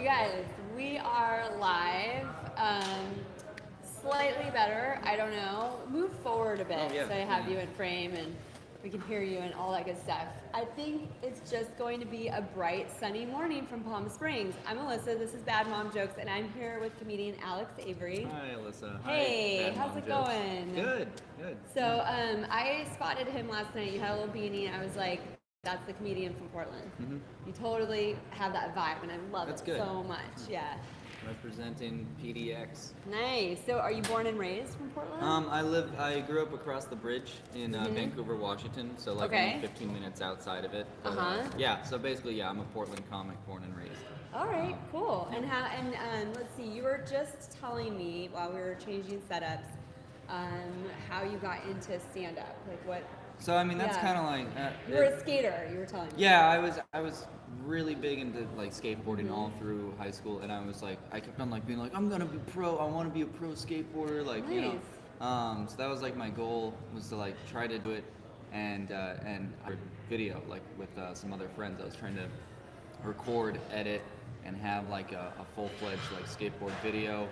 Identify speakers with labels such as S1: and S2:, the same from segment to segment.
S1: guys, we are live. Slightly better, I don't know. Move forward a bit so I have you in frame and we can hear you and all that good stuff. I think it's just going to be a bright, sunny morning from Palm Springs. I'm Alyssa, this is Bad Mom Jokes, and I'm here with comedian Alex Avery.
S2: Hi, Alyssa.
S1: Hey,
S2: Hi,
S1: how's it going?
S2: Good, good.
S1: So I spotted him last night. You had a little beanie. I was like, that's the comedian from Portland.
S2: Mm-hmm.
S1: You totally have that vibe, and I love
S2: That's
S1: it
S2: good.
S1: so much. Yeah.
S2: Representing PDX.
S1: Nice. So are you born and raised from Portland?
S2: I grew up across the bridge in Vancouver, Washington, so like only 15 minutes outside of it. But, yeah, so basically, I'm a Portland comic, born and raised.
S1: All right, cool. And how? And let's see. You were just telling me while we were changing setups, how you got into stand-up. Like what?
S2: So I mean, that's kind of like
S1: you were a skater. You were telling me.
S2: Yeah, I was really big into like skateboarding all through high school, and I kept on like being like, I'm gonna be pro. I want to be a pro skateboarder. Like you know, so that was like my goal, was to like try to do it, and I did video like with some other friends. I was trying to record, edit, and have like a full-fledged like skateboard video.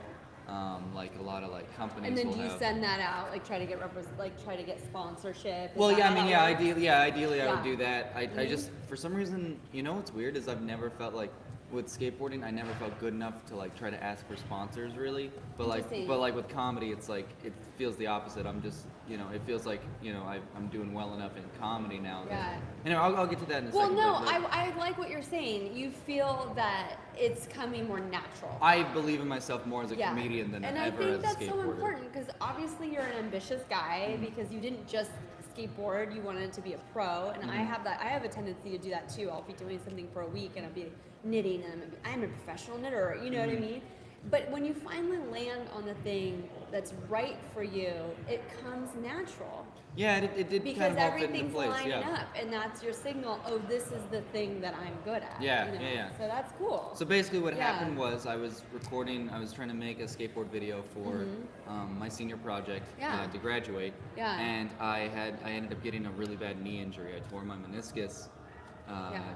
S2: Like a lot of like companies.
S1: And then
S2: will
S1: do you
S2: have...
S1: send that out, like try to get sponsorship?
S2: Well, yeah, I mean, ideally I
S1: Yeah.
S2: would do that. I just, for some reason, you know what's weird is I've never felt like, with skateboarding, I never felt good enough to like try to ask for sponsors really. But like with comedy, it's like, it feels the opposite. I'm just, you know, it feels like, you know, I'm doing well enough in comedy now.
S1: Yeah.
S2: Anyway, I'll get to that in a second.
S1: Well, no, I like what you're saying. You feel that it's coming more natural.
S2: I believe in myself more as a comedian than
S1: and
S2: ever
S1: I think
S2: as a
S1: that's
S2: skateboarder.
S1: so important because obviously you're an ambitious guy because you didn't just skateboard, you wanted to be a pro, and I have a tendency to do that too. I'll be doing something for a week and I'll be knitting and I'm a professional knitter, you know what I mean? But when you finally land on the thing that's right for you, it comes natural.
S2: Yeah, it did
S1: because
S2: kind of all fit into
S1: everything's
S2: place.
S1: lining up, and that's your signal. Oh, this is the thing that I'm good at.
S2: Yeah,
S1: you know?
S2: yeah.
S1: So that's cool.
S2: So basically, what happened was I was trying to make a skateboard video for my senior project to graduate.
S1: Yeah.
S2: And I ended up getting a really bad knee injury. I tore my meniscus.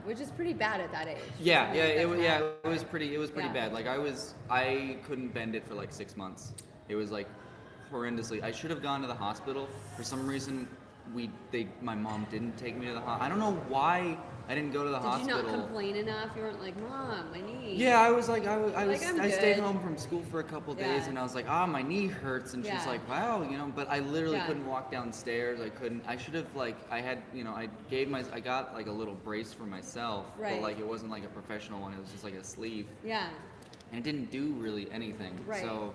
S1: Which is pretty bad at that age.
S2: It was pretty bad. Like I couldn't bend it for like 6 months. It was like horrendously. I should have gone to the hospital. For some reason, my mom didn't take me to the hospital. I don't know why I didn't go to the hospital.
S1: Did you not complain enough? You weren't like, Mom, my knee.
S2: Yeah, I was like,
S1: I
S2: stayed home from school for a couple days, and I was like, my knee hurts, and she's like, wow, you know, but I literally couldn't walk downstairs. I should have I got like a little brace for myself, but like it wasn't like a professional one. It was just like a sleeve. Yeah. And it didn't do really anything. Right. So.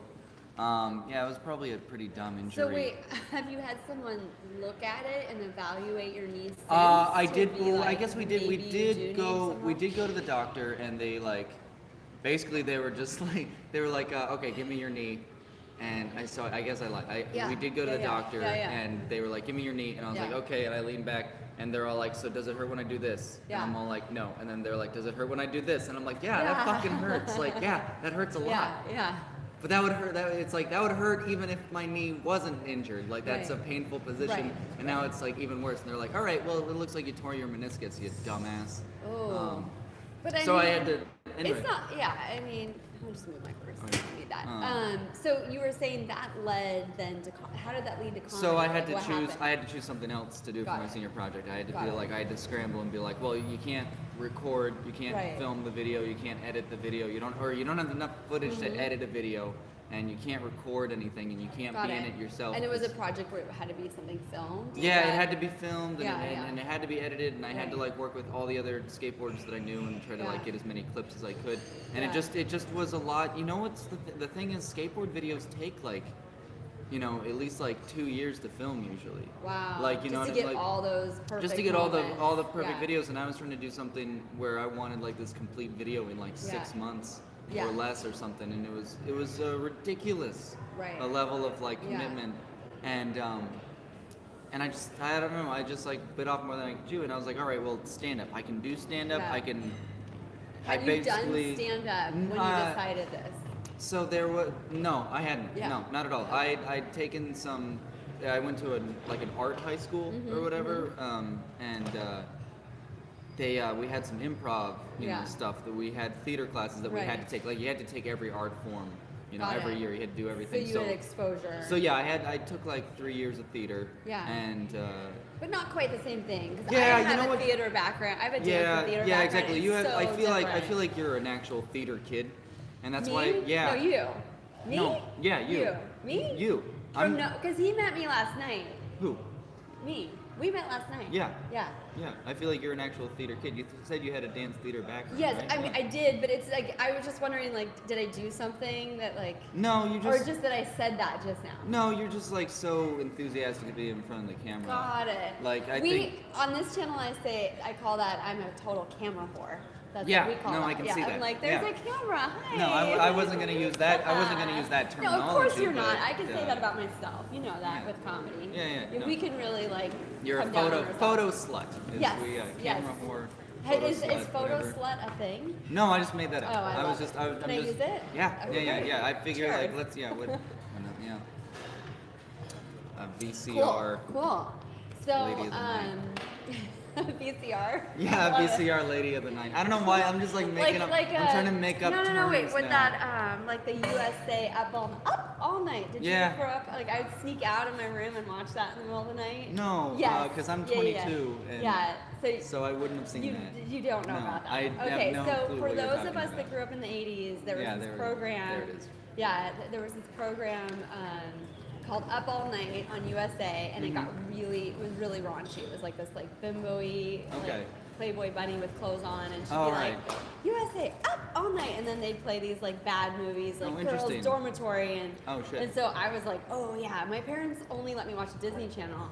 S2: It was probably a pretty dumb injury.
S1: So wait, have you had someone look at it and evaluate your knees?
S2: I did. Well, I guess we did. We did go to the doctor, and they basically they were just like, okay, give me your knee. And we did go to the doctor, and they were like, give me your knee, and I was like, okay, and I leaned back, and they're all like, so does it hurt when I do this? And I'm all like, no. And then they're like, does it hurt when I do this? And I'm like, yeah, that fucking hurts. Like, yeah, that hurts a lot.
S1: Yeah.
S2: But that would hurt. That would hurt even if my knee wasn't injured. Like that's a painful position, and now it's like even worse. And they're like, "All right, well, it looks like you tore your meniscus, you dumbass."
S1: Oh. But
S2: I had to. Anyway.
S1: It's not. Yeah. I mean, I'll just move my purse. I don't need that. So you were saying that led then to how did that lead to comedy?
S2: So I had to choose. I had to choose something else to do for my senior project. I had to feel like I had to scramble and be like, well, you can't record, you can't film the video, you can't edit the video, you don't have enough footage to edit a video, and you can't record anything, and you can't be in it yourself.
S1: And it was a project where it had to be something filmed?
S2: Yeah, it had to be filmed, and it had to be edited, and I had to like work with all the other skateboarders that I knew and try to like get as many clips as I could. And it just was a lot. You know what's the thing is, skateboard videos take like, you know, at least like 2 years to film usually.
S1: Wow.
S2: Like, you know,
S1: just to get all those perfect
S2: just to get all the perfect videos, and I was trying to do something where I wanted like this complete video in like 6 months or less or something, and it was ridiculous. A level of like commitment, and I don't know, I just like bit off more than I could chew, and I was like, all right, well, stand up. I can do stand up. I can.
S1: Had you done stand up when you decided this?
S2: So no, I hadn't. No, not at all. I'd taken some. I went to an art high school or whatever, and we had some improv, stuff that we had theater classes that we
S1: Right.
S2: had to take. Like you had to take every art form,
S1: Got
S2: every
S1: it.
S2: year. You had to do
S1: So
S2: everything.
S1: you had exposure.
S2: So yeah, I took like 3 years of theater.
S1: Yeah.
S2: And
S1: but not quite the same thing. 'Cause
S2: Yeah,
S1: I
S2: you
S1: have
S2: know
S1: a
S2: what?
S1: theater background. I have a dance
S2: yeah,
S1: and theater
S2: yeah,
S1: background.
S2: exactly.
S1: It's
S2: You have.
S1: so
S2: I feel
S1: different.
S2: like you're an actual theater kid, and that's
S1: Me?
S2: why. Yeah.
S1: No, you. Me?
S2: No, yeah, you.
S1: Me?
S2: You.
S1: Because he met me last night.
S2: Who?
S1: Me. We met last night.
S2: Yeah.
S1: Yeah.
S2: Yeah, I feel like you're an actual theater kid. You said you had a dance theater background.
S1: Yes,
S2: right?
S1: I mean I did, but it's like I was just wondering, like, did I do something that like,
S2: No, you
S1: or
S2: just.
S1: just that I said that just now?
S2: No, you're just like so enthusiastic to be in front of the camera.
S1: Got it.
S2: Like, I
S1: we
S2: think-
S1: on this channel I call that I'm a total camera whore. That's
S2: Yeah,
S1: what we call
S2: no,
S1: it.
S2: I can
S1: yeah,
S2: see
S1: I'm
S2: that.
S1: like, there's
S2: Yeah.
S1: a camera. Hi.
S2: No, I wasn't gonna use that. I wasn't gonna use that
S1: No, of course
S2: terminology,
S1: you're not.
S2: but,
S1: I can say that about myself. You know that
S2: yeah.
S1: with comedy.
S2: Yeah, no.
S1: We can really like.
S2: You're a
S1: come down on
S2: photo
S1: ourselves.
S2: slut.
S1: Yes,
S2: Camera
S1: yes.
S2: whore.
S1: Hey,
S2: Photo
S1: is
S2: slut,
S1: photo
S2: whatever.
S1: slut a thing?
S2: No, I just made that up.
S1: Oh, I
S2: was
S1: love
S2: just.
S1: it.
S2: I'm
S1: Can I
S2: just,
S1: use it?
S2: Yeah,
S1: Okay.
S2: yeah. I figure like
S1: Cheers.
S2: let's yeah. A VCR.
S1: Cool. So,
S2: Lady of the night.
S1: VCR.
S2: Yeah,
S1: I love it.
S2: VCR lady of the night. I don't know why. I'm just like making up. I'm trying to make up.
S1: No, wait.
S2: terms
S1: With
S2: now.
S1: that, like the USA up all night. Did
S2: Yeah.
S1: you grow up? Like I would sneak out of my room and watch that in the middle of the night.
S2: No,
S1: Yes.
S2: because I'm
S1: Yeah,
S2: 22.
S1: yeah.
S2: And
S1: Yeah.
S2: So I wouldn't have seen
S1: You,
S2: that.
S1: you don't know
S2: No,
S1: about that.
S2: I have
S1: okay,
S2: no
S1: so
S2: clue
S1: for
S2: what you're
S1: those of
S2: talking
S1: us
S2: about.
S1: that grew up in the 80s, there was
S2: Yeah,
S1: this
S2: there it is.
S1: program.
S2: There it is.
S1: Yeah, there was this program called Up All Night on USA, and it was really raunchy. It was like this like bimbo-y,
S2: Okay.
S1: like Playboy bunny with clothes on, and she'd
S2: Oh,
S1: be
S2: right.
S1: like, USA Up All Night, and then they'd play these like bad movies, like
S2: Oh,
S1: Girls
S2: interesting.
S1: Dormitory, and
S2: Oh, shit.
S1: And so I was like, oh yeah, my parents only let me watch Disney Channel.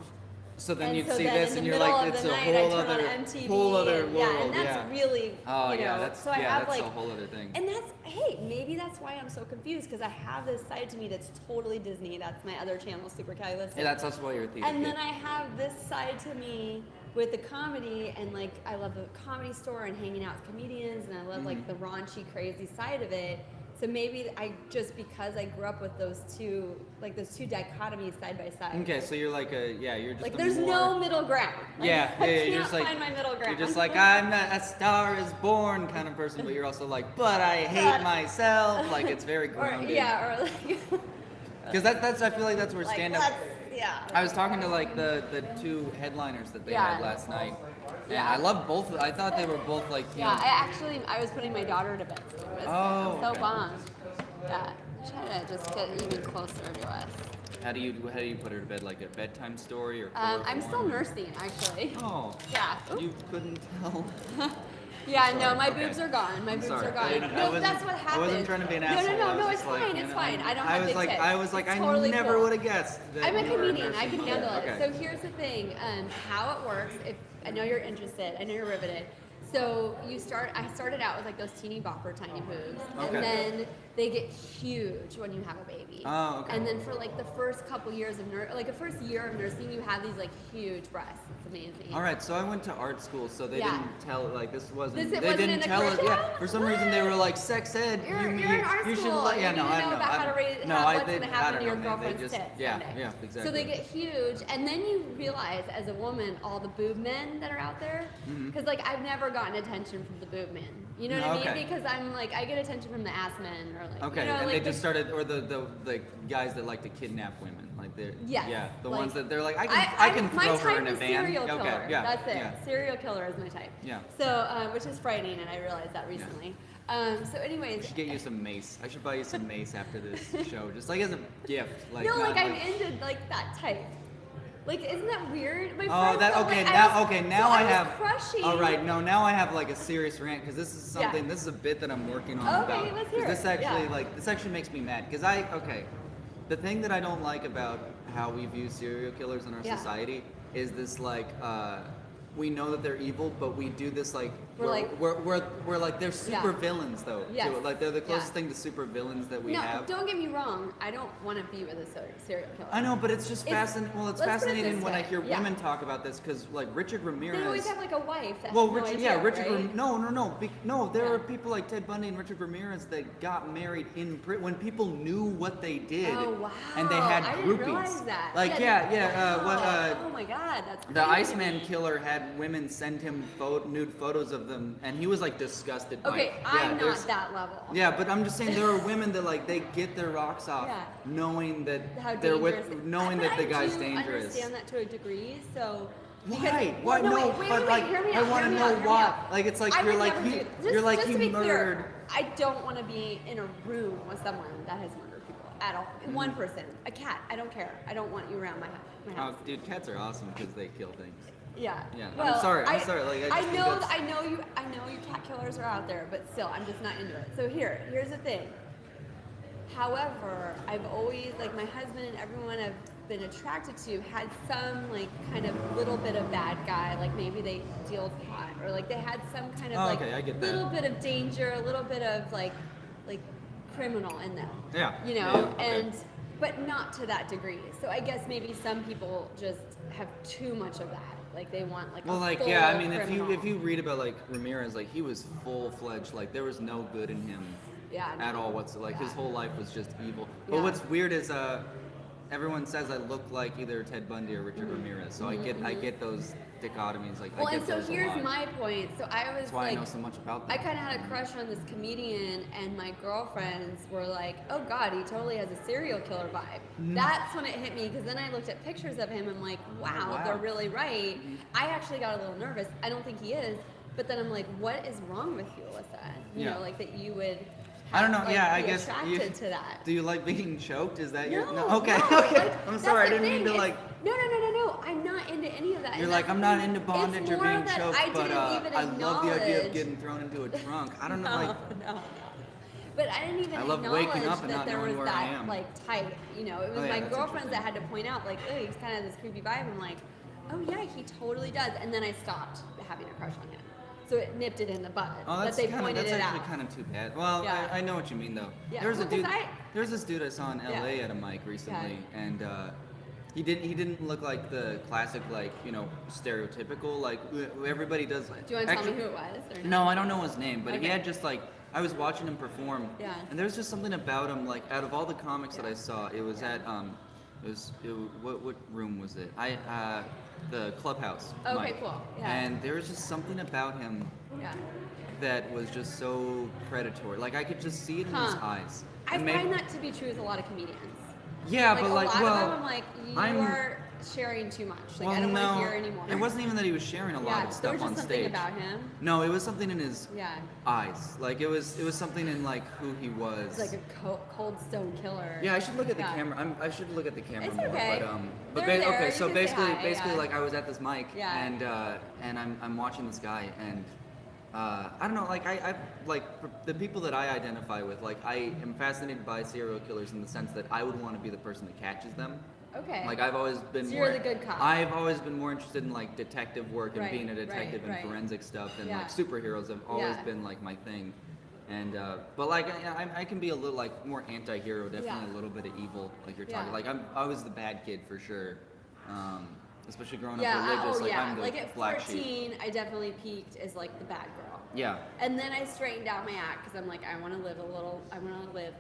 S2: So then
S1: And
S2: you'd
S1: so
S2: see
S1: then
S2: this
S1: in
S2: and
S1: the
S2: you're
S1: middle
S2: like,
S1: of
S2: it's
S1: the
S2: a
S1: night, I'd
S2: whole
S1: turn
S2: other,
S1: on MTV,
S2: whole other
S1: and,
S2: world.
S1: yeah, and that's really,
S2: Oh
S1: you know,
S2: yeah, that's
S1: so I have
S2: that's
S1: like,
S2: a whole other thing.
S1: and that's, hey, maybe that's why I'm so confused, because I have this side to me that's totally Disney. That's my other channel, Supercalifragilistic.
S2: Yeah, that's also why you're a theater
S1: And
S2: kid.
S1: then I have this side to me with the comedy, and like I love the Comedy Store and hanging out with comedians, and I love like the raunchy, crazy side of it. So maybe because I grew up with those two dichotomies side by side.
S2: Okay, so you're like you're just
S1: Like
S2: a
S1: there's
S2: more,
S1: no middle ground. Like,
S2: Yeah,
S1: I
S2: you're
S1: can't
S2: just like
S1: find my middle ground.
S2: You're just like I'm a Star is Born kind of person, but you're also like, but I hate myself. Like it's very
S1: or
S2: grounded.
S1: or like
S2: Because that's I feel like that's where
S1: like
S2: stand up.
S1: yeah.
S2: I was talking to like the two headliners that they
S1: Yeah.
S2: had last night, and
S1: Yeah.
S2: I loved both. I thought they were both like you
S1: Yeah,
S2: know,
S1: I was putting my daughter to bed. So it was,
S2: Oh,
S1: I'm so
S2: okay.
S1: bummed. Yeah, trying to just get even closer to us.
S2: how do you put her to bed, like a bedtime story or?
S1: I'm still
S2: chloroform?
S1: nursing actually.
S2: Oh.
S1: Yeah. Oop.
S2: You couldn't tell.
S1: Yeah, no,
S2: Sorry,
S1: my
S2: okay.
S1: boobs are gone. My
S2: I'm
S1: boobs
S2: sorry.
S1: are
S2: I
S1: gone.
S2: didn't- I
S1: No,
S2: wasn't-
S1: that's what happens.
S2: I wasn't trying to be an
S1: No,
S2: asshole.
S1: no,
S2: I was
S1: it's
S2: just like,
S1: fine.
S2: you
S1: It's
S2: know,
S1: fine. I don't
S2: I
S1: have
S2: was
S1: big
S2: like,
S1: tits.
S2: I was like,
S1: It's
S2: I
S1: totally
S2: never
S1: cool.
S2: would have guessed. That
S1: I'm a
S2: you were
S1: comedian. I
S2: nursing
S1: can
S2: mother.
S1: handle it.
S2: Okay.
S1: So here's the thing. How it works. If I know you're interested, I know you're riveted. So I started out with like those teeny bopper tiny boobs,
S2: Okay.
S1: and then they get huge when you have a baby.
S2: Oh, okay.
S1: And then for like the first couple years of the first year of nursing, you have these like huge breasts. It's amazing.
S2: All right, so I went to art school, so they
S1: Yeah.
S2: didn't tell like this wasn't.
S1: This- it
S2: they
S1: wasn't
S2: didn't
S1: in the
S2: tell us. Yeah,
S1: curriculum?
S2: for some reason they were like sex ed.
S1: You're
S2: you,
S1: in art
S2: you should
S1: school.
S2: let.
S1: You
S2: Yeah,
S1: need
S2: no,
S1: to
S2: I
S1: know
S2: know.
S1: about how to raise,
S2: no,
S1: what's
S2: they,
S1: going to happen
S2: I
S1: to
S2: don't
S1: your
S2: know, man.
S1: girlfriend's
S2: They just,
S1: tits
S2: yeah,
S1: someday.
S2: yeah, exactly.
S1: So they get huge, and then you realize as a woman all the boob men that are out there, because like I've never gotten attention from the boob men. You know what I mean?
S2: Okay.
S1: Because I'm like I get attention from the ass men or like
S2: Okay,
S1: you know,
S2: and
S1: like
S2: they just started, or the guys that like to kidnap women, like they're
S1: Yes,
S2: yeah, the
S1: like-
S2: ones that they're like I can
S1: my
S2: throw her
S1: type
S2: in a
S1: is
S2: van.
S1: serial killer.
S2: Okay, yeah,
S1: That's it.
S2: Yeah.
S1: Serial killer is my type.
S2: Yeah.
S1: So which is frightening, and I realized that recently. So
S2: I
S1: anyways.
S2: should get you some mace. I should buy you some mace after this show, just like as a gift. Like
S1: No,
S2: not
S1: like I'm into like that type. Like, isn't that weird? My
S2: Oh,
S1: friends
S2: that
S1: don't,
S2: okay.
S1: like,
S2: Now,
S1: was
S2: I have.
S1: crushing.
S2: All right, no, now I have like a serious rant because this is something.
S1: Yeah.
S2: This is a bit that I'm working on
S1: Okay,
S2: about.
S1: let's
S2: 'Cause
S1: hear
S2: this
S1: it.
S2: actually
S1: Yeah.
S2: this actually makes me mad because the thing that I don't like about how we view serial killers in our
S1: Yeah.
S2: society is this like we know that they're evil, but we do this like we're like they're super villains though.
S1: Yes.
S2: Too. Like they're the closest thing to super villains that we have.
S1: No, don't get me wrong. I don't want to be with a serial killer.
S2: I know, but it's just fascinating. Well, it's fascinating when I hear
S1: Yeah.
S2: women talk about this because like Richard Ramirez.
S1: They always have like a wife. That
S2: Well,
S1: has
S2: Richard,
S1: no idea,
S2: yeah, Richard.
S1: right?
S2: No. There are people like Ted Bundy and Richard Ramirez that got married in prison when people knew what they did.
S1: Oh wow!
S2: And they had
S1: I
S2: groupies.
S1: didn't realize that.
S2: Like
S1: oh my God, that's
S2: the
S1: crazy.
S2: Iceman killer had women send him nude photos of them, and he was like disgusted by it.
S1: Okay, I'm not that level.
S2: Yeah, but I'm just saying there are women that like they get their rocks off
S1: Yeah.
S2: knowing that
S1: How
S2: they're
S1: dangerous.
S2: with, knowing that the guy's dangerous.
S1: I understand that to a degree, so.
S2: Why?
S1: Well,
S2: No,
S1: wait,
S2: but like
S1: hear me
S2: I
S1: out,
S2: want to
S1: hear me
S2: know
S1: out, hear me
S2: why.
S1: out.
S2: Like it's like
S1: I
S2: you're
S1: would
S2: like
S1: never
S2: he,
S1: do- just-
S2: you're like
S1: just
S2: he
S1: to be
S2: murdered.
S1: Clear, I don't want to be in a room with someone that has murdered people at all. One person, a cat. I don't care. I don't want you around my house.
S2: Oh, dude, cats are awesome because they kill things.
S1: Yeah.
S2: Yeah.
S1: Well,
S2: I'm sorry. Like I just think that's-
S1: I know you cat killers are out there, but still, I'm just not into it. So here's the thing. However, I've always, like, my husband and everyone I've been attracted to had some, like, kind of little bit of bad guy, like maybe they deal pot, or like they had some kind of
S2: okay, I get that.
S1: little bit of danger, a little bit of like criminal in them.
S2: Yeah.
S1: You know,
S2: Yeah, okay.
S1: and but not to that degree. So I guess maybe some people just have too much of that. Like they want like
S2: Well,
S1: a
S2: like
S1: full
S2: yeah, I mean,
S1: criminal.
S2: if you read about like Ramirez, like he was full fledged, like there was no good in him
S1: Yeah,
S2: at
S1: no.
S2: all. Like his
S1: Yeah.
S2: whole life was just evil. But
S1: Yeah.
S2: what's weird is everyone says I look like either Ted Bundy or Richard Ramirez, so I get those dichotomies. Like
S1: Well,
S2: I get
S1: and so
S2: those a
S1: here's
S2: lot.
S1: my point. So I was
S2: That's why
S1: like,
S2: I know so much about them.
S1: I kind of had a crush on this comedian, and my girlfriends were like, "Oh God, he totally has a serial killer vibe." That's when it hit me, because then I looked at pictures of him. I'm like, "Wow,
S2: Wow.
S1: they're really right." I actually got a little nervous. I don't think he is, but then I'm like, "What is wrong with you, Alyssa? You
S2: Yeah.
S1: know, like that you would."
S2: I don't know.
S1: like,
S2: Yeah, I
S1: be
S2: guess
S1: attracted to that.
S2: Do you like being choked? Is that your?
S1: No,
S2: Okay.
S1: no,
S2: Okay.
S1: like,
S2: I'm
S1: that's
S2: sorry. I
S1: the
S2: didn't mean
S1: thing.
S2: to like.
S1: No. I'm not into any of that.
S2: You're
S1: And
S2: like,
S1: that's
S2: I'm
S1: the
S2: not
S1: thing.
S2: into bondage
S1: It's
S2: or
S1: more
S2: being
S1: that
S2: choked,
S1: I
S2: but
S1: didn't even
S2: I love the idea of
S1: acknowledge-
S2: getting thrown into a trunk. I don't know, like.
S1: No. But I didn't even
S2: I love
S1: acknowledge
S2: waking up and
S1: that
S2: not
S1: there
S2: knowing
S1: was
S2: where I
S1: that
S2: am.
S1: like type. You know, it was
S2: Oh, yeah,
S1: my
S2: that's
S1: girlfriends that
S2: interesting.
S1: had to point out like, oh, he's kind of this creepy vibe. I'm like, oh yeah, he totally does. And then I stopped having a crush on him. So it nipped it in the bud.
S2: Oh,
S1: but
S2: that's
S1: they
S2: kind of
S1: pointed
S2: that's
S1: it
S2: actually
S1: out.
S2: kind of too bad. Well,
S1: Yeah.
S2: I know what you mean though.
S1: Yeah,
S2: There was a
S1: well, 'cause
S2: dude. There was this dude I saw in LA
S1: Yeah.
S2: at a mic recently, and he didn't look like the classic like stereotypical like everybody does. Like,
S1: Do you want to tell me who it was? Or
S2: No, I don't know his name, but he
S1: Okay.
S2: had just like I was watching him perform,
S1: Yeah.
S2: and there's just something about him. Like out of all the comics that I saw, it was at what room was it? The Clubhouse.
S1: Okay,
S2: mic.
S1: cool. Yeah.
S2: And there was just something about him
S1: Yeah.
S2: that was just so predatory. Like I could just see it in his eyes.
S1: I
S2: And maybe-
S1: find that to be true with a lot of comedians.
S2: Yeah,
S1: Like
S2: but
S1: a
S2: like,
S1: lot
S2: well,
S1: of them, I'm like, you
S2: I'm-
S1: are sharing too much. Like
S2: well,
S1: I don't
S2: no,
S1: want to hear anymore.
S2: it wasn't even that he was sharing a lot
S1: Yeah,
S2: of
S1: there
S2: stuff
S1: was just
S2: on
S1: something
S2: stage.
S1: about him.
S2: No, it was something in his
S1: Yeah.
S2: eyes. Like it was something in like who he was.
S1: It's like a cold stone killer.
S2: Yeah, I should look at the
S1: Yeah.
S2: camera. I should look at the camera
S1: It's
S2: more.
S1: okay.
S2: But
S1: They're there,
S2: okay.
S1: you
S2: So
S1: can say
S2: basically,
S1: hi,
S2: basically,
S1: yeah.
S2: like I was at this mic,
S1: Yeah.
S2: and I'm watching this guy, and I don't know, like I like the people that I identify with, like I am fascinated by serial killers in the sense that I would want to be the person that catches them.
S1: Okay.
S2: Like I've always been
S1: So
S2: more.
S1: you're the good cop.
S2: I've always been more interested in like detective work and
S1: Right,
S2: being a detective
S1: right.
S2: and forensic stuff, and
S1: Yeah.
S2: like superheroes have always
S1: Yeah.
S2: been like my thing. And but like I can be a little like more anti-hero, definitely
S1: Yeah.
S2: a little bit of evil, like you're
S1: Yeah.
S2: talking. Like I was the bad kid for sure, especially growing
S1: Yeah.
S2: up religious.
S1: Oh
S2: Like
S1: yeah.
S2: I'm the
S1: Like at
S2: black sheep.
S1: 14, I definitely peaked as like the bad girl.
S2: Yeah.
S1: And then I straightened out my act because I'm like, I want to live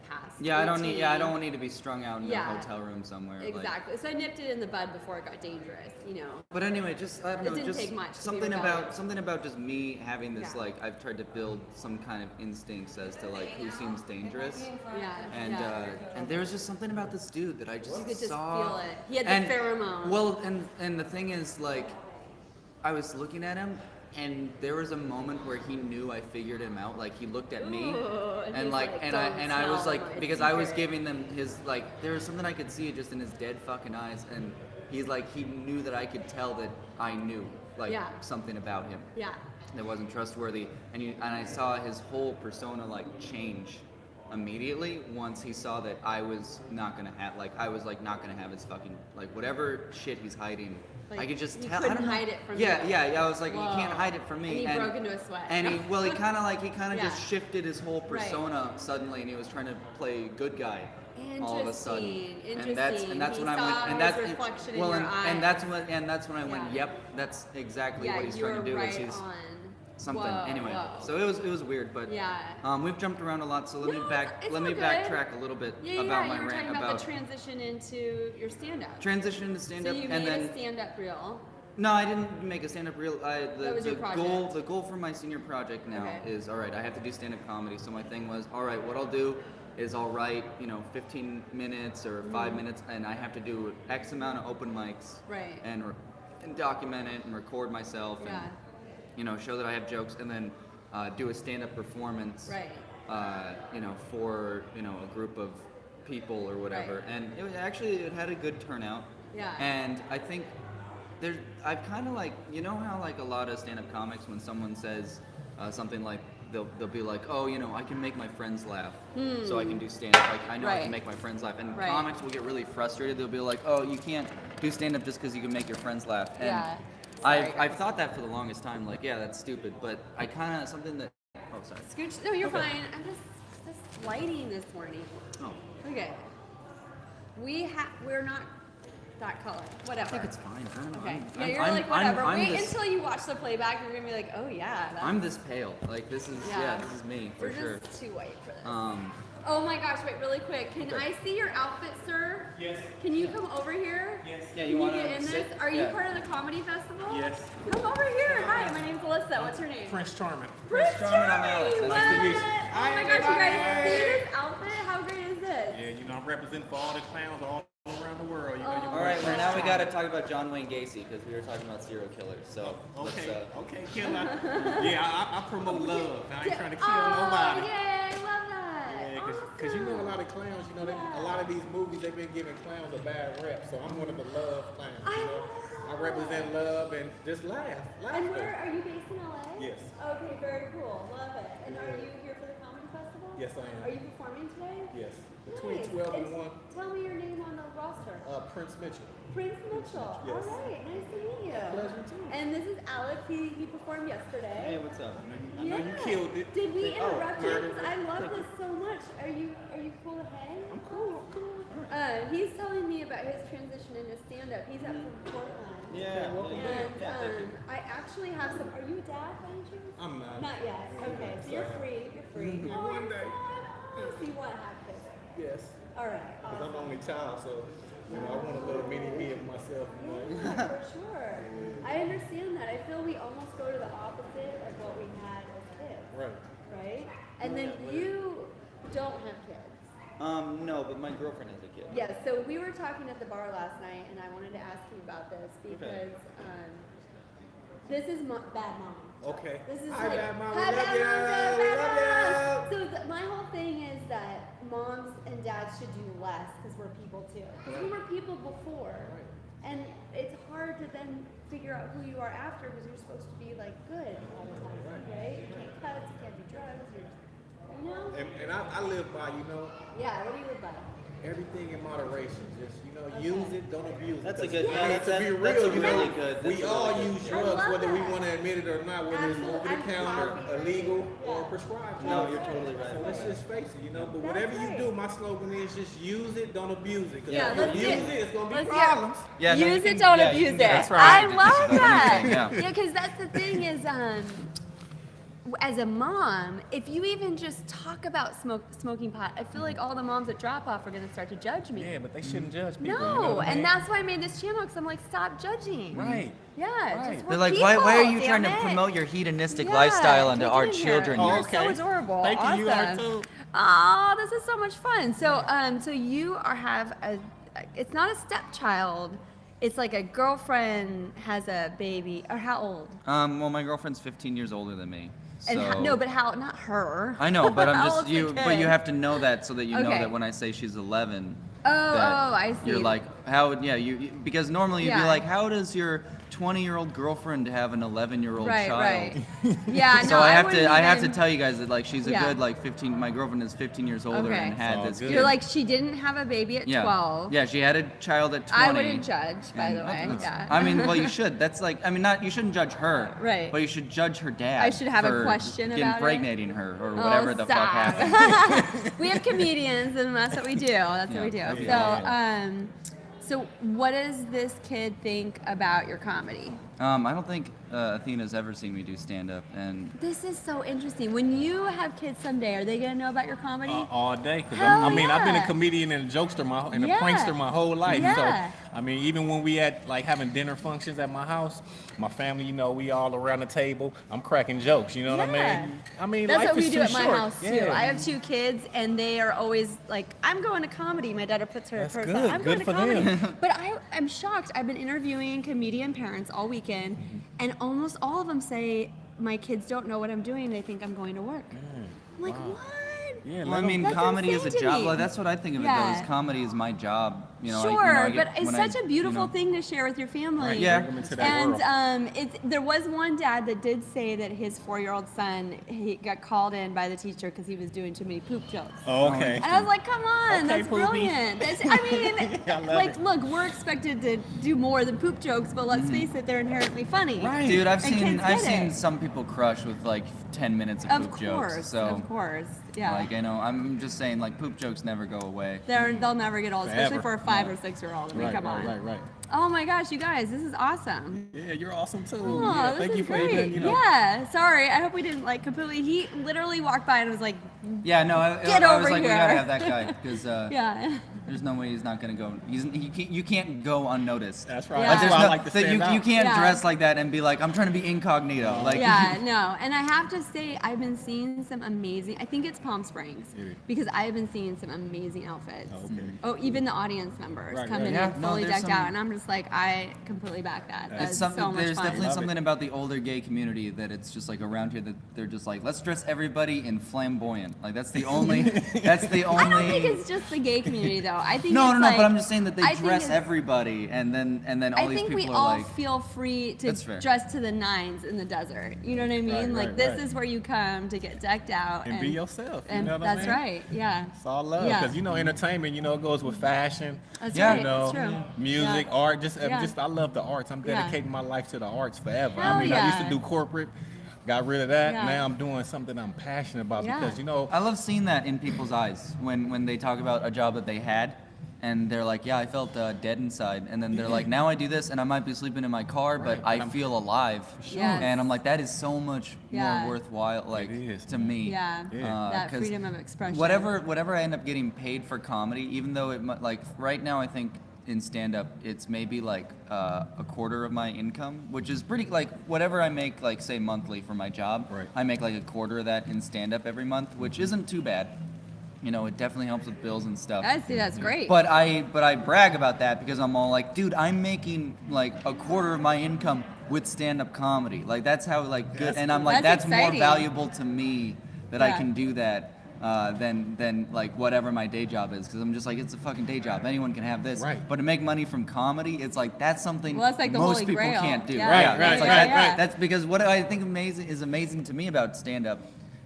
S1: past.
S2: Yeah, I don't
S1: 18.
S2: need to be strung out in
S1: Yeah.
S2: a hotel room somewhere. Like,
S1: Exactly. So I nipped it in the bud before it got dangerous. You know.
S2: but anyway, just I don't
S1: It
S2: know,
S1: didn't
S2: just
S1: take much to be
S2: something
S1: rebellious.
S2: about just me having this
S1: Yeah.
S2: like I've tried to build some kind of instincts as to like who seems dangerous.
S1: Yeah.
S2: And
S1: yeah.
S2: and there was just something about this dude that I just
S1: You could just
S2: saw.
S1: feel it. He had the
S2: and,
S1: pheromone.
S2: Well, and the thing is, like, I was looking at him, and there was a moment where he knew I figured him out. Like he looked at me,
S1: Ooh, and
S2: and
S1: he's
S2: like,
S1: like,
S2: and I
S1: "Don't
S2: and I was
S1: tell
S2: like,
S1: my
S2: because I was
S1: secret."
S2: giving them his like, there was something I could see just in his dead fucking eyes, and he's like, he knew that I could tell that I knew like
S1: Yeah.
S2: something about him
S1: Yeah.
S2: that wasn't trustworthy, and I saw his whole persona like change immediately once he saw that I was not gonna have not gonna have his fucking like whatever shit he's hiding.
S1: Like,
S2: I could just
S1: he
S2: tell.
S1: couldn't
S2: I don't know.
S1: hide it from
S2: yeah,
S1: you.
S2: Yeah. I was like,
S1: Whoa.
S2: you can't hide it from me.
S1: And he broke into a sweat.
S2: And he kind of
S1: Yeah.
S2: just shifted his whole
S1: Right.
S2: persona suddenly, and he was trying to play good guy. All of a sudden,
S1: Interesting.
S2: and that's
S1: He
S2: when I
S1: saw
S2: went, and
S1: his
S2: that's
S1: reflection
S2: well,
S1: in your
S2: and
S1: eyes.
S2: that's when I went,
S1: Yeah.
S2: yep, that's exactly
S1: Yeah,
S2: what he's
S1: you
S2: trying
S1: were
S2: to do.
S1: right
S2: Is he's
S1: on.
S2: something
S1: Whoa,
S2: anyway.
S1: whoa.
S2: So it was weird, but
S1: Yeah.
S2: we've jumped around a lot. So let
S1: No,
S2: me
S1: it's
S2: let me
S1: all good.
S2: backtrack a little bit
S1: Yeah,
S2: about
S1: you
S2: my
S1: were
S2: rant
S1: talking about the transition into your stand-up.
S2: transition to stand
S1: So
S2: up,
S1: you
S2: and
S1: made
S2: then
S1: a stand-up reel.
S2: no, I didn't make a stand-up reel.
S1: That was your project.
S2: The goal for my senior project now
S1: Okay.
S2: is, all right, I have to do stand-up comedy. So my thing was, all right, what I'll do is I'll write, 15 minutes or 5 minutes, and I have to do X amount of open mics,
S1: Right.
S2: and document it and record myself,
S1: Yeah.
S2: and show that I have jokes, and then do a stand-up performance,
S1: Right.
S2: for a group of people or whatever.
S1: Right.
S2: And it had a good turnout.
S1: Yeah.
S2: And I think I've kind of like, how like a lot of stand-up comics, when someone says something like, they'll be like, oh, I can make my friends laugh, so I can do stand-up. Like, I know I
S1: Right.
S2: can make my friends laugh. And
S1: Right.
S2: comics will get really frustrated. They'll be like, oh, you can't do stand-up just because you can make your friends laugh. And
S1: Yeah. Sorry,
S2: I've thought that for the longest time. Like, yeah, that's stupid. But I kind of, something that, oh, sorry.
S1: Scooch. No, you're
S2: Okay.
S1: fine. I'm just lighting this morning.
S2: Oh,
S1: Okay. We're not that color. Whatever.
S2: I think it's fine. I don't know.
S1: Okay.
S2: I'm-
S1: Yeah, you're
S2: I'm-
S1: like,
S2: I'm-
S1: whatever.
S2: I'm
S1: Wait
S2: this-
S1: until you watch the playback. You're gonna be like, oh yeah. That's,
S2: I'm this pale. Like, this is, this is me, for
S1: We're
S2: sure.
S1: just too white for this.
S2: Um,
S1: Oh my gosh, wait, really quick. Can
S2: Okay.
S1: I see your outfit, sir?
S3: Yes.
S1: Can you come over here?
S3: Yes.
S2: yeah,
S1: Can
S2: you want
S1: get
S2: to
S1: in
S2: sit?
S1: this? Are you
S2: Yeah.
S1: part of the comedy festival?
S3: Yes.
S1: Come over here. Hi, my name's Alyssa. What's your name?
S3: Prince Charming.
S1: Prince
S2: Charming, I'm Alex.
S1: Charming.
S2: Nice to meet you.
S1: What? Oh my
S3: Hi,
S1: gosh, you guys
S3: everybody.
S1: see this outfit? How great is this?
S3: Yeah, I'm representing for all the clowns all around the world. Your
S1: Oh.
S2: All
S3: boy
S2: right, well
S3: Prince
S2: now we got to
S3: Charming.
S2: talk about John Wayne Gacy, because we were talking about serial killers. So
S3: Okay,
S2: let's,
S3: okay, killer. Yeah, I promote love. I ain't trying to kill
S1: Oh,
S3: nobody.
S1: yay, I love that.
S3: Yeah, because
S1: awesome.
S3: a lot of clowns, a lot of these movies, they've been giving clowns a bad rep. So I'm one of the love clowns, I represent love and just laugh.
S1: And where are you based in LA?
S3: Yes.
S1: Okay, very cool. Love it. And are you here for the comedy festival?
S3: Yes, I am.
S1: Are you performing today?
S3: Yes. Between
S1: Nice.
S3: 12 and 1,
S1: Tell me your name on the roster.
S3: Prince Mitchell.
S1: Prince Mitchell.
S3: Yes.
S1: All right, nice to meet you.
S3: Pleasure too.
S1: And this is Alex. He performed yesterday.
S2: Hey, what's up?
S3: I know you killed it.
S1: Did we
S3: Oh,
S1: interrupt you?
S3: murder.
S1: 'Cause I love this so much. Are you cool to hang?
S3: I'm cool.
S1: He's telling me about his transition into stand-up. He's up from Portland.
S2: Yeah.
S3: welcome
S1: And
S2: Yeah, thank you.
S1: I actually have some. Are you a dad by any chance?
S3: I'm not.
S1: Not yet. Okay, so you're free. You're free.
S3: Mhm.
S1: Oh,
S3: One
S1: you're
S3: day.
S1: fun. So you want to have kids?
S3: Yes.
S1: All right.
S3: Because I'm
S1: Awesome.
S3: the only child, so I want a little mini me of myself.
S1: Yeah, for sure. I understand that. I feel we almost go to the opposite of what we had as kids.
S3: Right.
S1: Right? And then you don't have kids.
S2: No, but my girlfriend has a kid.
S1: Yes, so we were talking at the bar last night, and I wanted to ask you about this because this is bad mom.
S3: Okay.
S1: This is
S3: Hi,
S1: like,
S3: bad mom.
S1: hi,
S3: We
S1: bad
S3: love you.
S1: mom,
S3: We
S1: bad
S3: love
S1: mom. So my whole thing is that moms and dads should do less because we're people too. Because we were people before, and it's hard to then figure out who you are after because you're supposed to be like good all the time, right? You can't cuss, you can't do drugs, you know?
S3: And I live by,
S1: Yeah, what do you live by?
S3: everything in moderation. Just, use it, don't abuse it.
S2: That's a
S3: 'Cause
S2: good-
S3: I mean,
S2: that's
S3: to
S2: a-
S3: be
S2: that's a
S3: real,
S2: really good- that's
S3: we
S2: a
S3: all
S2: really
S3: use
S2: good-
S3: drugs,
S1: I love
S3: whether we
S1: that.
S3: want to admit it or not, whether it's
S1: Absolutely.
S3: over the
S1: I'm
S3: counter,
S1: happy.
S3: illegal, or
S1: Yeah.
S3: prescribed.
S2: No,
S1: That's
S2: you're
S1: right.
S2: totally
S3: So
S2: right.
S3: let's just face it, but
S1: That's
S3: whatever you
S1: right.
S3: do, my slogan is just use it, don't abuse it. Because
S1: Yeah,
S3: if
S1: let's
S3: you
S1: get-
S3: use it, it's going to be
S1: let's get-
S3: problems.
S2: Yeah, no, you
S1: Use
S2: can-
S1: it, don't
S2: yeah, you
S1: abuse
S2: can
S1: it.
S2: get-
S1: I
S2: that's right.
S1: love that.
S2: Yeah.
S1: Yeah, because that's the thing is, as a mom, if you even just talk about smoking pot, I feel like all the moms at drop off are going to start to judge me.
S3: Yeah, but they shouldn't judge people.
S1: No, and that's why I made this channel because I'm like, stop judging.
S3: Right.
S1: Yeah.
S3: Right.
S1: Just
S2: They're
S1: we're
S2: like, why are
S1: people,
S2: you trying to
S1: damn it."
S2: promote your hedonistic
S1: Yeah,
S2: lifestyle onto
S1: get
S2: our
S1: in here.
S2: children?
S1: You're
S3: Oh,
S1: so
S3: okay.
S1: adorable.
S3: Thank you,
S1: awesome.
S3: you are too.
S1: Oh, this is so much fun. So, so you have it's not a stepchild. It's like a girlfriend has a baby. Or how old?
S2: Well, my girlfriend's 15 years older than me. So.
S1: And no, but how? Not her.
S2: I know, but I'm
S1: How
S2: just
S1: old's the
S2: you. But
S1: kid?
S2: you have to know that so that you know
S1: Okay.
S2: that when I say she's 11.
S1: Oh,
S2: that
S1: I see.
S2: You're like, how? Yeah, because normally you'd be
S1: Yeah.
S2: like, how does your 20-year-old girlfriend to have an 11-year-old child.
S1: Right. Yeah.
S2: So
S1: no,
S2: I have to
S1: even-
S2: tell you guys that like she's a
S1: Yeah.
S2: good like 15. My girlfriend is 15 years older
S1: Okay.
S2: and had
S3: Oh,
S2: this
S3: good.
S2: kid.
S1: You're like, she didn't have a baby at 12.
S2: Yeah, she had a child at 20.
S1: I wouldn't judge, by
S2: and
S1: the way.
S2: that's-
S1: Yeah.
S2: I mean, well, you should. That's like, I mean, not you shouldn't judge her,
S1: Right.
S2: But you should judge her dad.
S1: I should have a
S2: for
S1: question about it?
S2: impregnating her or
S1: Oh,
S2: whatever the fuck
S1: stop.
S2: happened.
S1: We have comedians, and that's what we do. That's what we do.
S2: Yeah.
S1: So what does this kid think about your comedy?
S2: I don't think Athena's ever seen me do stand up, and
S1: This is so interesting. When you have kids someday, are they gonna know about your comedy?
S3: All day. 'Cause
S1: Hell
S3: I mean, I've been
S1: yeah.
S3: a comedian and a jokester and a
S1: Yeah.
S3: prankster my whole life.
S1: Yeah.
S3: So, I mean, even when we at like having dinner functions at my house, my family, you know, we all around the table. I'm cracking jokes. You know what I
S1: Yeah.
S3: mean? I mean,
S1: That's
S3: life
S1: what we
S3: is
S1: do
S3: too
S1: at my
S3: short.
S1: house too.
S3: Yeah.
S1: I have 2 kids, and they are always like, "I'm going to comedy." My daughter puts her
S3: That's
S1: purse
S3: good.
S1: on. I'm
S3: Good
S1: going to
S3: for
S1: comedy.
S3: them.
S1: But I'm shocked. I've been interviewing comedian parents all weekend, and almost all of them say, "My kids don't know what I'm doing. They think I'm going to work." I'm like,
S3: wow.
S1: what?
S3: Yeah,
S2: well, I mean,
S1: That's
S2: comedy is a
S1: insane to
S2: job.
S1: me.
S2: Well, that's what I think of it
S1: Yeah.
S2: though. Is comedy is my job. You know,
S1: Sure,
S2: I
S1: but it's
S2: when
S1: such a beautiful
S2: you know,
S1: thing to share with your family.
S3: Right,
S2: Yeah.
S3: bring them into that world.
S1: And there was one dad that did say that his 4-year-old son, he got called in by the teacher because he was doing too many poop jokes.
S3: Oh, okay.
S1: And I was like, come on,
S3: Okay,
S1: that's
S3: Poopy.
S1: brilliant. I mean,
S3: I love
S1: like,
S3: it.
S1: look, we're expected to do more than poop jokes, but let's face it, they're inherently funny.
S3: Right.
S2: Dude, I've
S1: And
S2: seen
S1: kids get it.
S2: some people crush with like 10 minutes of
S1: Of
S2: poop
S1: course,
S2: jokes. So
S1: of course, yeah.
S2: like I know, I'm just saying like poop jokes never go away.
S1: They'll never get old, especially
S3: Forever.
S1: for a 5 or 6-year-old. I mean,
S3: Right,
S1: come on.
S3: right.
S1: Oh my gosh, you guys, this is awesome.
S3: Yeah, you're awesome too.
S1: Oh,
S3: yeah,
S1: this
S3: thank
S1: is
S3: you for
S1: great.
S3: even, you know.
S1: Yeah, sorry. I hope we didn't like completely. He literally walked by and was like,
S2: Yeah, no, I
S1: Get
S2: was
S1: over
S2: like, we
S1: here.
S2: gotta have that guy because
S1: yeah.
S2: there's no way he's not gonna go. You can't go unnoticed.
S3: That's right.
S1: Yeah.
S2: Like,
S3: That's
S2: there's
S3: why I
S2: no,
S3: like to
S2: that
S3: stand out.
S2: you can't
S1: Yeah.
S2: dress like that and be like, I'm trying to be incognito. Like,
S1: Yeah, no. And I have to say, I've been seeing some amazing, I think it's Palm Springs,
S3: Maybe.
S1: because I've been seeing some amazing outfits.
S3: Oh, okay.
S1: Oh, even the audience members
S3: Right,
S1: come
S3: right.
S1: in
S2: Yeah,
S1: and
S2: no,
S1: fully
S2: there's
S1: decked
S2: some-
S1: out. And I'm just like, I completely back that.
S3: It's
S1: That's
S2: It's something.
S1: so much
S2: There's
S1: fun.
S2: definitely
S3: Love
S2: something
S3: it.
S2: about the older gay community that it's just like around here that they're just like, let's dress everybody in flamboyant. Like that's the only. That's the only.
S1: I don't think it's just the gay community, though. I think
S2: No,
S1: it's
S2: no,
S1: like,
S2: but I'm just saying that they
S1: I think
S2: dress
S1: it's-
S2: everybody, and then all
S1: I
S2: these
S1: think
S2: people
S1: we
S2: are
S1: all
S2: like,
S1: feel free to
S2: That's fair.
S1: dress to the nines in the desert. You know what I mean?
S3: Right,
S1: like
S3: right,
S1: this
S3: right.
S1: is where you come to get decked out
S3: And be yourself. You
S1: And
S3: know what I
S1: that's
S3: mean?
S1: right. Yeah.
S3: It's all love.
S1: Yeah.
S3: Because, you know, entertainment, you know, it goes with fashion.
S1: That's
S2: Yeah.
S1: right.
S3: You know,
S1: That's true.
S3: music,
S1: Yeah.
S3: art,
S1: Yeah.
S3: I love the arts. I'm
S1: Yeah.
S3: dedicating my life to the arts forever.
S1: Hell
S3: I mean, I used
S1: yeah.
S3: to do corporate, got rid of that.
S1: Yeah.
S3: Now I'm doing something I'm passionate about
S1: Yeah.
S3: because, you know,
S2: I love seeing that in people's eyes when they talk about a job that they had, and they're like, yeah, I felt dead inside, and then they're like, now I do this, and I might be sleeping in my car, but
S3: Right,
S2: I
S3: but I'm-
S2: feel alive,
S1: Yes.
S2: and I'm like, that is so much
S1: Yeah.
S2: more worthwhile, like
S3: is,
S2: to
S3: man.
S2: me.
S1: Yeah.
S3: Yeah.
S1: That
S2: 'Cause
S1: freedom of expression.
S2: Whatever I end up getting paid for comedy, even though like right now I think in stand up it's maybe like a quarter of my income, which is pretty like whatever I make like say monthly for my job,
S3: Right.
S2: I make like a quarter of that in stand up every month, which isn't too bad. You know, it definitely helps with bills and stuff.
S1: I see. That's great.
S2: But I brag about that because I'm all like, dude, I'm making like a quarter of my income with stand-up comedy. Like that's how like good, and I'm like
S1: That's
S2: that's more
S1: exciting.
S2: valuable to me that I
S1: Yeah.
S2: can do that than like whatever my day job is, because I'm just like, it's a fucking day job. Anyone can have this.
S3: Right.
S2: But to make money from comedy, it's like that's something
S1: Well, that's like the
S2: most
S1: Holy
S2: people
S1: Grail.
S2: can't do.
S1: Yeah.
S3: Right,
S2: Yeah,
S3: right,
S2: it's like
S3: right,
S2: that-
S3: right.
S2: That's because what I think is amazing to me about stand-up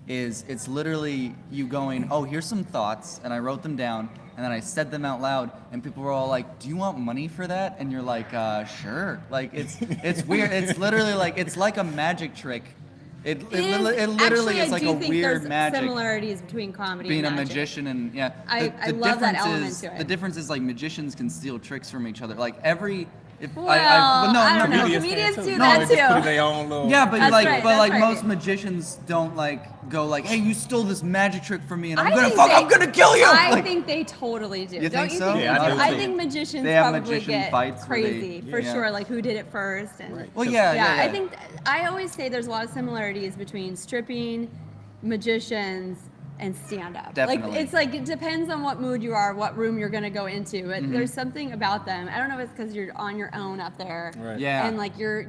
S2: is it's literally you going, oh, here's some thoughts, and I wrote them down, and then I said them out loud, and people were all like, do you want money for that? And you're like, sure. Like it's weird. It's literally like it's like a magic trick. It literally
S1: Actually,
S2: is
S1: I
S2: like
S1: do
S2: a
S1: think
S2: weird
S1: there's
S2: magic.
S1: similarities between comedy
S2: Being a
S1: and magic.
S2: magician and yeah,
S1: I
S2: the
S1: love that
S2: difference
S1: element
S2: is
S1: to it.
S2: the difference is like magicians can steal tricks from each other. Like every if
S1: Well,
S2: I
S1: I don't know.
S3: comedians
S1: Comedians
S3: can
S1: do
S3: too.
S1: that
S3: They just
S1: too.
S3: put their own little.
S2: Yeah, but
S1: That's
S2: like,
S1: right,
S2: but
S1: that's
S2: like
S1: right.
S2: most magicians don't like go like, "Hey, you stole this magic trick from me, and I'm
S1: think
S2: I'm gonna kill you."
S1: I
S2: Like,
S1: think they totally do.
S2: You
S1: Don't
S2: think
S1: you
S2: so?
S1: think?
S3: Yeah, I do
S1: I
S3: too.
S1: think magicians
S2: They have
S1: probably
S2: magician
S1: get
S2: fights where they-
S1: crazy for
S2: yeah.
S1: sure. Like who did it first? And
S3: Right.
S2: well, yeah.
S1: I think I always say there's a lot of similarities between stripping, magicians, and stand up.
S2: Definitely.
S1: Like it's like it depends on what mood you are, what room you're gonna go into. But there's something about them. I don't know if it's because you're on your own up there.
S3: Right.
S2: Yeah.
S1: And like you're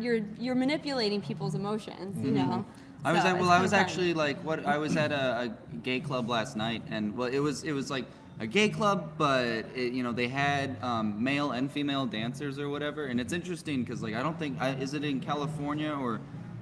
S1: manipulating people's emotions, you know.
S2: I was
S1: So
S2: at,
S1: it's
S2: well, I
S1: kinda
S2: was
S1: fun.
S2: actually I was at a gay club last night, and well, it was like a gay club, but they had male and female dancers or whatever, and it's interesting because like I don't think is it in California or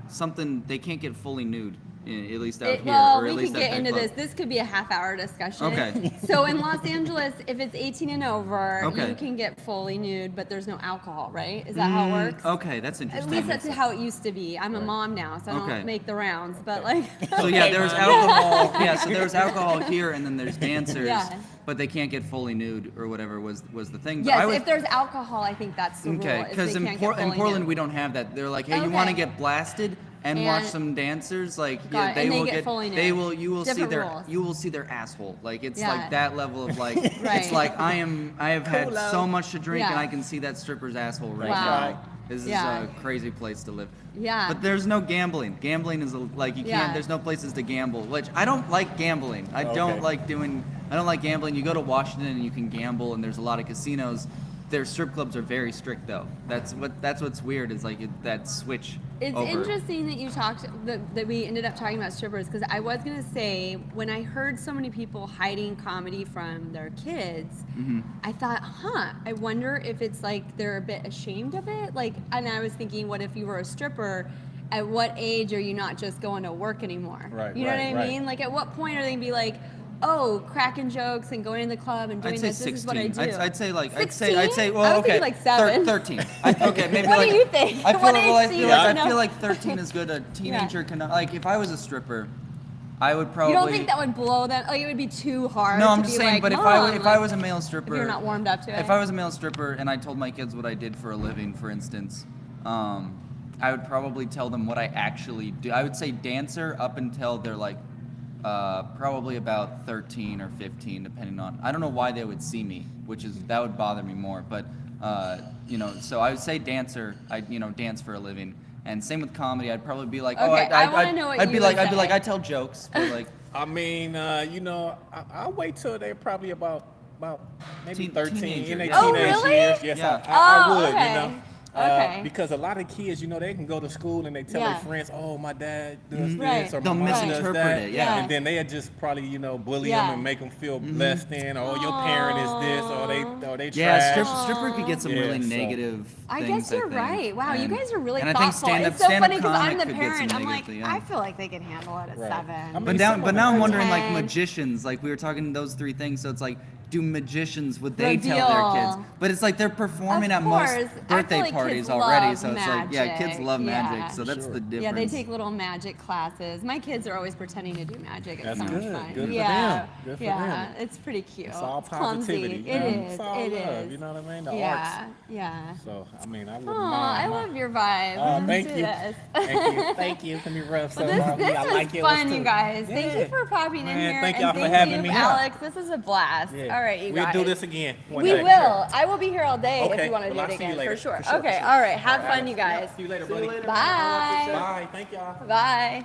S2: something they can't get fully nude, at least out here,
S1: Well,
S2: or at
S1: we
S2: least
S1: could
S2: at
S1: get
S2: that
S1: into
S2: club.
S1: this. This could be a half-hour discussion.
S2: Okay.
S1: So in Los Angeles, if it's 18 and over,
S2: Okay.
S1: you can get fully nude, but there's no alcohol, right? Is that how it works?
S2: Okay, that's
S1: At
S2: interesting.
S1: least that's how it used to be. I'm a mom now, so I
S2: Okay.
S1: don't make the rounds. But like,
S2: So yeah, there was alcohol. Yeah, so there was alcohol here, and then there's dancers,
S1: Yeah.
S2: but they can't get fully nude or whatever was the thing. But
S1: yes,
S2: I was,
S1: if there's alcohol, I think that's the
S2: okay,
S1: rule.
S2: because in Portland we don't have that. They're like, hey, you want to
S1: Okay.
S2: get blasted and watch
S1: And-
S2: some dancers? Like,
S1: Got
S2: yeah,
S1: it,
S2: they
S1: and they
S2: will
S1: get fully
S2: they
S1: nude.
S2: will you will see
S1: Different
S2: their
S1: rules.
S2: you will see their asshole. Like it's
S1: Yeah.
S2: like that level of like
S1: Right.
S2: it's like I have had
S3: Cool out.
S2: so much to drink and
S1: Yeah.
S2: I can see that stripper's asshole right
S1: Wow.
S2: now. This
S1: Yeah.
S2: is a crazy place to live.
S1: Yeah.
S2: But there's no gambling. Gambling is like you
S1: Yeah.
S2: can't. There's no places to gamble. Which I don't like gambling. I
S3: Okay.
S2: don't like doing. I don't like gambling. You go to Washington and you can gamble, and there's a lot of casinos. Their strip clubs are very strict though. That's what's weird is like that switch.
S1: It's
S2: over.
S1: interesting that you talked that we ended up talking about strippers because I was gonna say when I heard so many people hiding comedy from their kids,
S2: Mm-hmm.
S1: I thought, I wonder if it's like they're a bit ashamed of it. Like, and I was thinking, what if you were a stripper? At what age are you not just going to work anymore?
S3: Right,
S1: You know
S3: right,
S1: what I
S3: right.
S1: mean? Like, at what point are they gonna be like, oh, cracking jokes and going to the club and doing
S2: I'd say
S1: this?
S2: 16.
S1: This is what I do.
S2: I'd say like
S1: 16?
S2: I'd say well
S1: I was
S2: okay
S1: thinking like 7.
S2: 13. Okay, maybe
S1: What do
S2: like
S1: you think?
S2: I feel
S1: What
S2: like,
S1: age
S2: well, I
S1: do
S2: feel
S1: you
S2: like
S1: want to
S2: I feel
S1: know?
S2: like 13 is good. A teenager can like if I was a stripper, I would probably
S1: You don't think that would blow them? Like, it would be too hard.
S2: No,
S1: to
S2: I'm
S1: be
S2: just saying.
S1: like,
S2: But if
S1: Mom,
S2: I was a male stripper,
S1: if you're not warmed up to it.
S2: If I was a male stripper and I told my kids what I did for a living, for instance, I would probably tell them what I actually do. I would say dancer up until they're like probably about 13 or 15, depending on. I don't know why they would see me, that would bother me more. But so I would say dancer. I dance for a living. And same with comedy. I'd probably be like,
S1: Okay, I wanna know what
S2: I'd
S1: you
S2: be
S1: would
S2: like,
S1: say.
S2: I tell jokes, but like.
S3: I mean, I'll wait till they're probably about maybe 13 in their
S2: teenager.
S1: Oh,
S3: teenage
S1: really?
S3: years. Yes,
S2: Yeah.
S3: I
S1: Oh,
S3: would,
S1: okay. Okay.
S3: because a lot of kids, they can go to school and they tell
S1: Yeah.
S3: their friends, "Oh, my dad does
S1: Right.
S3: this," or
S2: They'll
S3: "My mom does
S2: misinterpret
S3: that,"
S2: it, yeah.
S3: and then they just probably, bully
S1: Yeah.
S3: them and make them feel less than, or your parent is this, or they
S2: Yeah,
S3: trash.
S2: stripper could get some
S3: Yeah,
S2: really
S3: so-
S2: negative
S1: I
S2: things,
S1: guess you're
S2: think.
S1: right. Wow, you
S2: And-
S1: guys are really
S2: and I
S1: thoughtful.
S2: think
S1: It's so funny
S2: stand-up
S1: because I'm
S2: comic
S1: the
S2: could get some
S1: parent. I'm like,
S2: negative, yeah.
S1: I feel like they can handle it at
S3: Right.
S1: 7.
S3: I mean,
S2: But
S3: some
S2: now
S3: of
S2: I'm
S3: them-
S2: wondering like
S1: 10.
S2: magicians, like we were talking those three things. So it's like, do magicians would they tell their
S1: Reveal.
S2: kids? But it's like they're performing
S1: Of
S2: at most
S1: course. I feel
S2: birthday
S1: like
S2: parties
S1: kids
S2: already.
S1: love
S2: So it's like, yeah, kids
S1: magic.
S2: love
S1: Yeah.
S2: magic. So that's
S3: Sure.
S2: the difference.
S1: Yeah, they take little magic classes. My kids are always pretending to do magic. It's
S3: That's
S1: so much
S3: good.
S1: fun.
S3: Good for
S1: yeah.
S3: them. Good for
S1: yeah,
S3: them.
S1: it's pretty cute.
S3: It's all
S1: Clumsy.
S3: positivity.
S1: It is.
S3: It's all
S1: it
S3: love.
S1: is.
S3: You know what I mean? The
S1: yeah.
S3: arts.
S1: Yeah.
S3: So I mean, I wouldn't
S1: Oh,
S3: mind.
S1: I love your vibe. Let's
S3: Thank
S1: do
S3: you.
S1: this.
S3: Thank you. Let me rub
S1: Well,
S3: some
S1: this
S3: on me. I
S1: was
S3: like yours
S1: fun,
S3: too.
S1: you guys. Thank you
S3: Yeah.
S1: for popping in
S3: Man,
S1: here.
S3: thank
S1: and
S3: y'all for
S1: thank
S3: having
S1: you,
S3: me.
S1: Alex. This is a blast.
S3: Yeah.
S1: All right, you
S3: we'll
S1: guys.
S3: do this again. One
S1: We
S3: day.
S1: will. I will be here all day if
S3: Okay.
S1: you want to
S3: Well,
S1: do
S3: I'll
S1: it
S3: see you
S1: again,
S3: later.
S1: for sure.
S3: For sure,
S1: Okay,
S3: for
S1: all right.
S3: sure.
S1: Have
S3: All
S1: fun,
S3: right.
S1: you guys.
S3: See you later, buddy.
S1: Bye.
S3: Bye. Thank y'all.
S1: Bye.